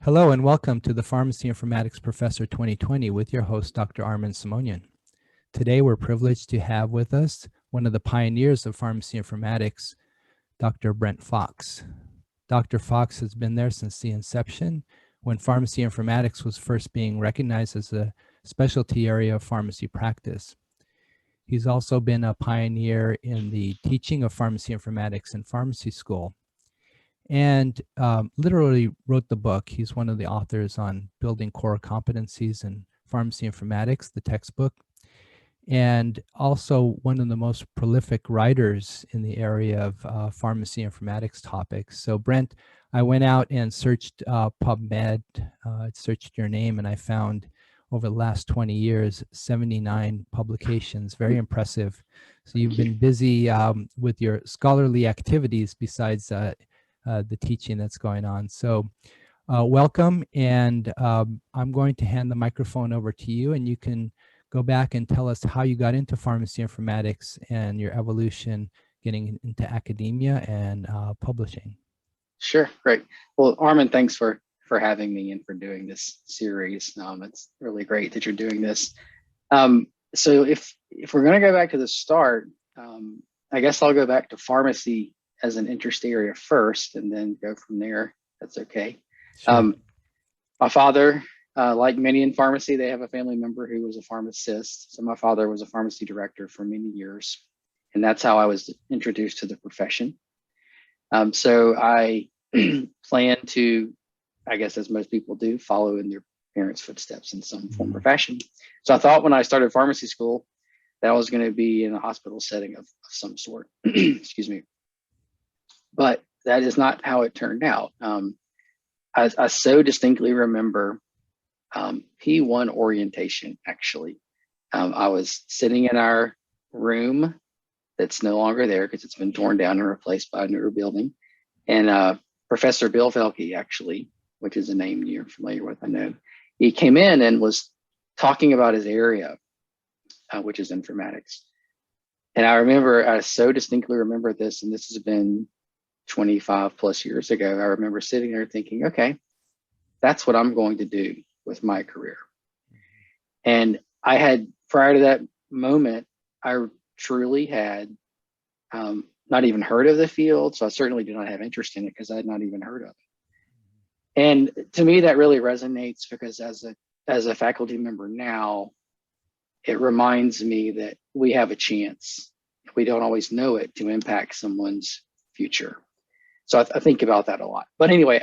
Hello and welcome to the Pharmacy Informatics Professor 2020 with your host, Dr. Armin Simonian. Today, we're privileged to have with us one of the pioneers of pharmacy informatics, Dr. Brent Fox. Dr. Fox has been there since the inception when pharmacy informatics was first being recognized as a specialty area of pharmacy practice. He's also been a pioneer in the teaching of pharmacy informatics in pharmacy school, and literally wrote the book. He's one of the authors on building core competencies in pharmacy informatics, the textbook, and also one of the most prolific writers in the area of pharmacy informatics topics. So Brent, I went out and searched PubMed, searched your name, and I found over the last 20 years, 79 publications, very impressive. So you've been busy with your scholarly activities besides the teaching that's going on. So welcome, and I'm going to hand the microphone over to you, and you can go back and tell us how you got into pharmacy informatics and your evolution getting into academia and publishing. Sure, great. Well, Armin, thanks for having me and for doing this series. It's really great that you're doing this. So if we're going to go back to the start, I guess I'll go back to pharmacy as an interest area first, and then go from there. That's okay. Sure. My father, like many in pharmacy, they have a family member who was a pharmacist. So my father was a pharmacy director for many years, and that's how I was introduced to the profession. So I plan to, I guess as most people do, follow in their parents' footsteps in some form or fashion. So I thought when I started pharmacy school that I was going to be in a hospital setting of some sort. Excuse me. But that is not how it turned out. I so distinctly remember P1 orientation, actually. I was sitting in our room that's no longer there because it's been torn down and replaced by a newer building. And Professor Bill Felke, actually, which is a name you're familiar with, I know, he came in and was talking about his area, which is informatics. And I so distinctly remember this, and this has been 25 plus years ago. I remember sitting there thinking, okay, that's what I'm going to do with my career. And I had, prior to that moment, I truly had not even heard of the field. So I certainly did not have interest in it because I had not even heard of it. And to me, that really resonates because as a faculty member now, it reminds me that we have a chance, if we don't always know it, to impact someone's future. So I think about that a lot. But anyway,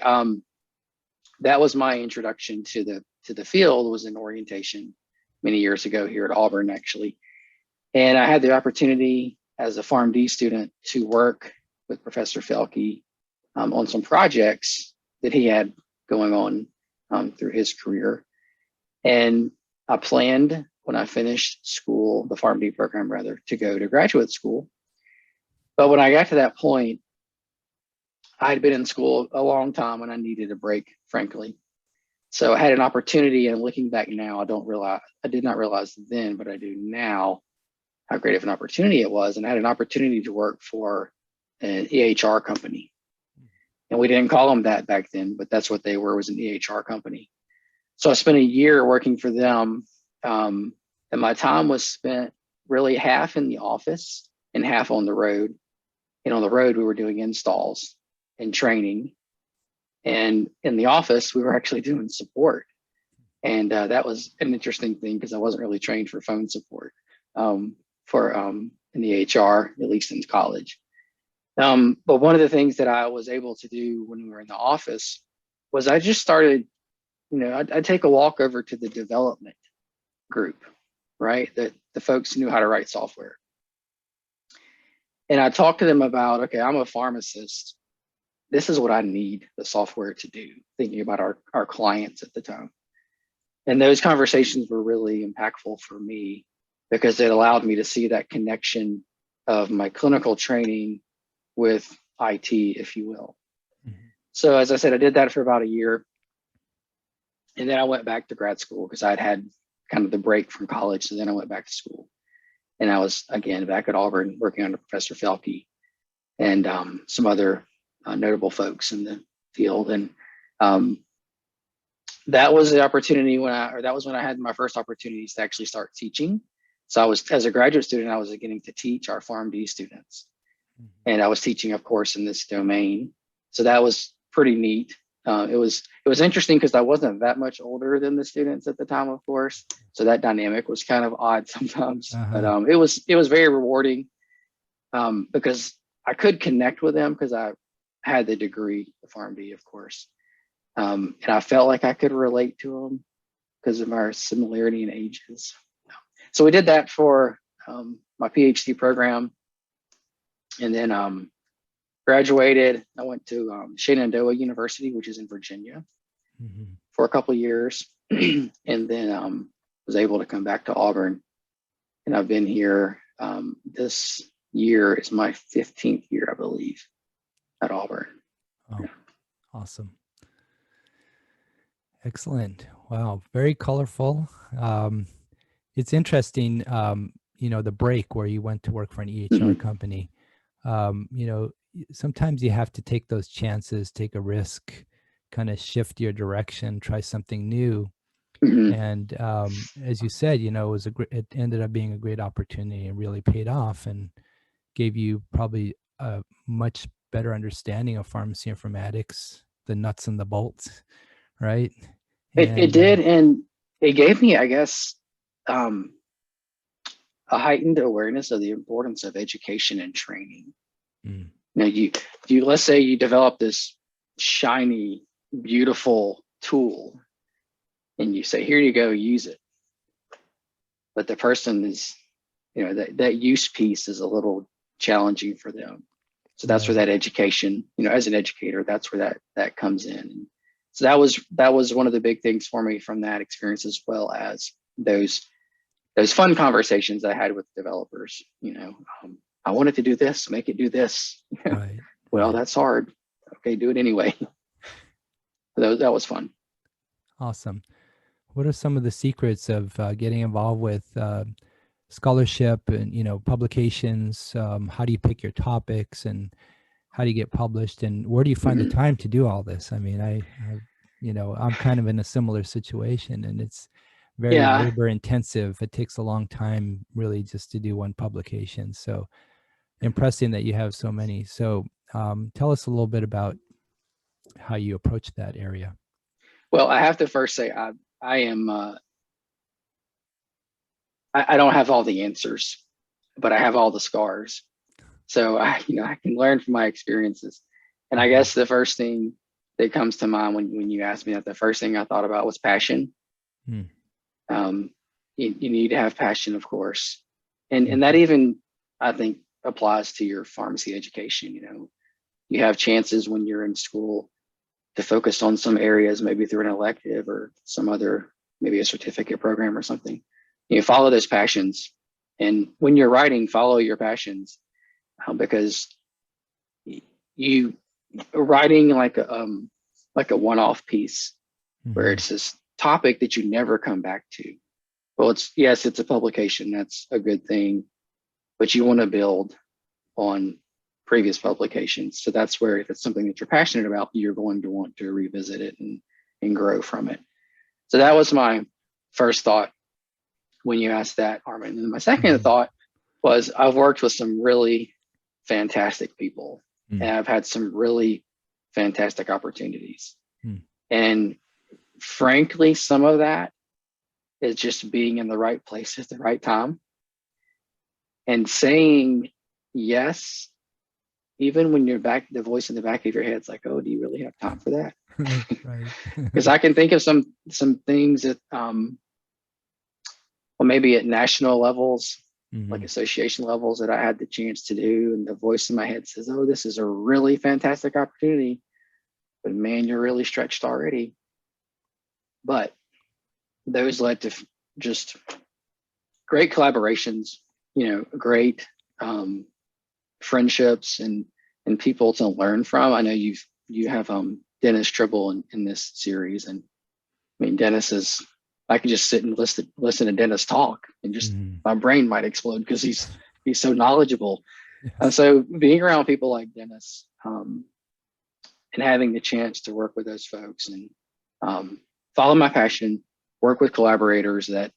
that was my introduction to the field, was in orientation many years ago here at Auburn, actually. And I had the opportunity as a PharmD student to work with Professor Felke on some projects that he had going on through his career. And I planned when I finished school, the PharmD program rather, to go to graduate school. But when I got to that point, I had been in school a long time and I needed a break, frankly. So I had an opportunity, and looking back now, I did not realize then, but I do now, how great of an opportunity it was. And I had an opportunity to work for an EHR company. And we didn't call them that back then, but that's what they were, was an EHR company. So I spent a year working for them. And my time was spent really half in the office and half on the road. And on the road, we were doing installs and training. And in the office, we were actually doing support. And that was an interesting thing because I wasn't really trained for phone support in the HR, at least in college. But one of the things that I was able to do when we were in the office was I just started, I'd take a walk over to the development group, right? The folks who knew how to write software. And I talked to them about, okay, I'm a pharmacist. This is what I need the software to do, thinking about our clients at the time. And those conversations were really impactful for me because it allowed me to see that connection of my clinical training with IT, if you will. Mm-hmm. So as I said, I did that for about a year. And then I went back to grad school because I'd had kind of the break from college. So then I went back to school. And I was, again, back at Auburn working under Professor Felke and some other notable folks in the field. And that was the opportunity that was when I had my first opportunities to actually start teaching. So I was, as a graduate student, I was getting to teach our PharmD students, and I was teaching, of course, in this domain. So that was pretty neat. It was interesting because I wasn't that much older than the students at the time, of course. So that dynamic was kind of odd sometimes, but it was very rewarding because I could connect with them because I had the degree of PharmD, of course, and I felt like I could relate to them because of our similarity in ages. So we did that for my PhD program, and then graduated. I went to Shenandoah University, which is in Virginia, for a couple of years, and then was able to come back to Auburn. And I've been here. This year is my 15th year, I believe, at Auburn. Oh, yeah. Awesome. Excellent. Wow. Very colorful. It's interesting, the break where you went to work for an EHR company. Sometimes you have to take those chances, take a risk, kind of shift your direction, try something new. And as you said, it ended up being a great opportunity and really paid off and gave you probably a much better understanding of pharmacy informatics, the nuts and the bolts, right? It did, and it gave me, I guess, a heightened awareness of the importance of education and training. Now, you let's say you develop this shiny, beautiful tool, and you say, "Here you go, use it." But the person is, that use piece is a little challenging for them. So that's where that education, as an educator, that's where that comes in. And so that was one of the big things for me from that experience, as well as those fun conversations I had with developers. I wanted to do this, make it do this. Right. Well, that's hard. Okay, do it anyway. That was fun. Awesome. What are some of the secrets of getting involved with scholarship and publications? How do you pick your topics, and how do you get published, and where do you find the time to do all this? I mean, I'm kind of in a similar situation, and it's very labor intensive. It takes a long time really just to do one publication. So impressing that you have so many. So tell us a little bit about how you approach that area. Well, I have to first say I am I don't have all the answers, but I have all the scars. So I can learn from my experiences. And I guess the first thing that comes to mind when you asked me that, the first thing I thought about was passion. You need to have passion, of course. And that even, I think, applies to your pharmacy education. You have chances when you're in school to focus on some areas, maybe through an elective or some other, maybe a certificate program or something. Follow those passions. And when you're writing, follow your passions, because you writing like a one-off piece where it's this topic that you never come back to. Well, it's a publication. That's a good thing, but you want to build on previous publications. So that's where, if it's something that you're passionate about, you're going to want to revisit it and grow from it. So that was my first thought when you asked that, Armin. And my second thought was, I've worked with some really fantastic people, and I've had some really fantastic opportunities. And frankly, some of that is just being in the right place at the right time and saying yes, even when the voice in the back of your head's like, "Oh, do you really have time for that?" Right. Because I can think of some things that, well, maybe at national levels, like association levels, that I had the chance to do, and the voice in my head says, "Oh, this is a really fantastic opportunity, but man, you're really stretched already." But those led to just great collaborations, great friendships and people to learn from. I know you have Dennis Tribble in this series, and I mean, I could just sit and listen to Dennis talk, and just my brain might explode because he's so knowledgeable. Yes. So being around people like Dennis, and having the chance to work with those folks, and follow my passion, work with collaborators that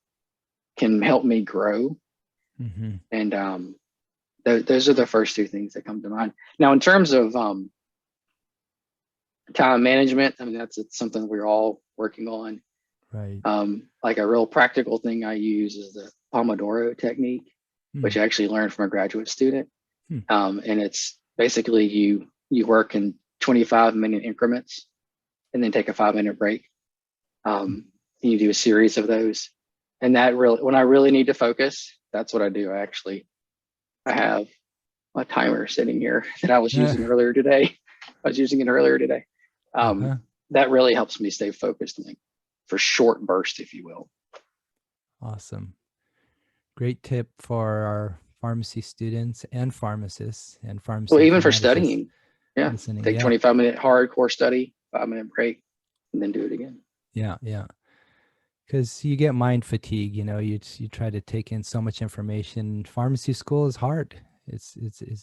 can help me grow. Mm-hmm. And those are the first two things that come to mind. Now, in terms of time management, I mean, it's something we're all working on. Right. Like a real practical thing I use is the Pomodoro technique, which I actually learned from a graduate student. And it's basically you work in 25-minute increments and then take a 5-minute break. And you do a series of those. And that really, when I really need to focus, that's what I do. I have a timer sitting here that I was using earlier today. That really helps me stay focused, like for short bursts, if you will. Awesome. Great tip for our pharmacy students and pharmacists and pharmacy. Well, even for studying, take 25-minute hardcore study, 5-minute break, and then do it again. Yeah. Because you get mind fatigue, you try to take in so much information. Pharmacy school is hard. It's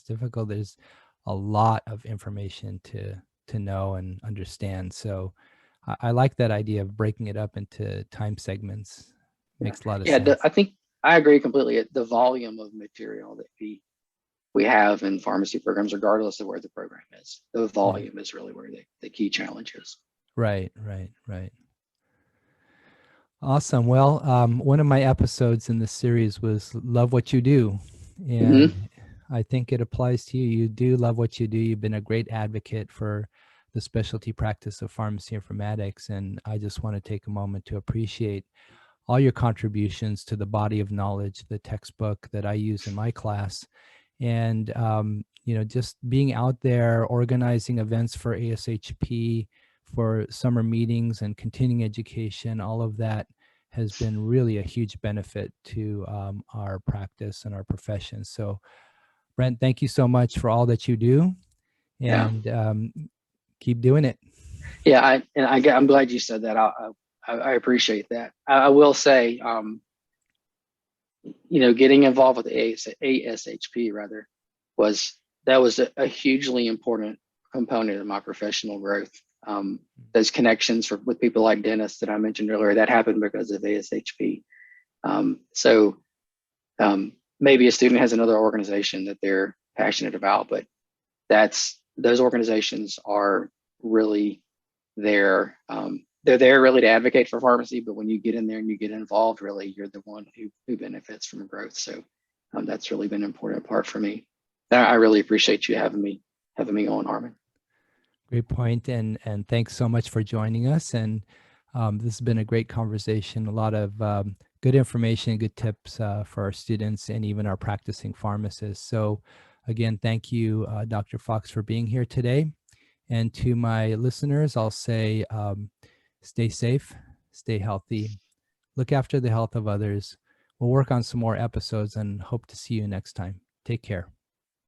difficult. There's a lot of information to know and understand. So I like that idea of breaking it up into time segments. Makes a lot of sense. I think I agree completely. The volume of material that we have in pharmacy programs, regardless of where the program is, the volume is really where the key challenge is. Right. Awesome. Well, one of my episodes in this series was Love What You Do. And I think it applies to you. You do love what you do. You've been a great advocate for the specialty practice of pharmacy informatics. And I just want to take a moment to appreciate all your contributions to the body of knowledge, the textbook that I use in my class. And, just being out there, organizing events for ASHP, for summer meetings and continuing education, all of that has been really a huge benefit to our practice and our profession. So, Brent, thank you so much for all that you do, and keep doing it. Yeah, I'm glad you said that. I appreciate that. I will say, getting involved with ASHP was a hugely important component of my professional growth. Those connections with people like Dennis that I mentioned earlier, that happened because of ASHP. Maybe a student has another organization that they're passionate about, but those organizations are really there. They're there really to advocate for pharmacy, but when you get in there and you get involved, really, you're the one who benefits from growth. So that's really been an important part for me. I really appreciate you having me on, Armin. Great point, and thanks so much for joining us. And this has been a great conversation. A lot of good information, good tips for our students and even our practicing pharmacists. So, again, thank you, Dr. Fox, for being here today. And to my listeners, I'll say, stay safe, stay healthy, look after the health of others. We'll work on some more episodes and hope to see you next time. Take care.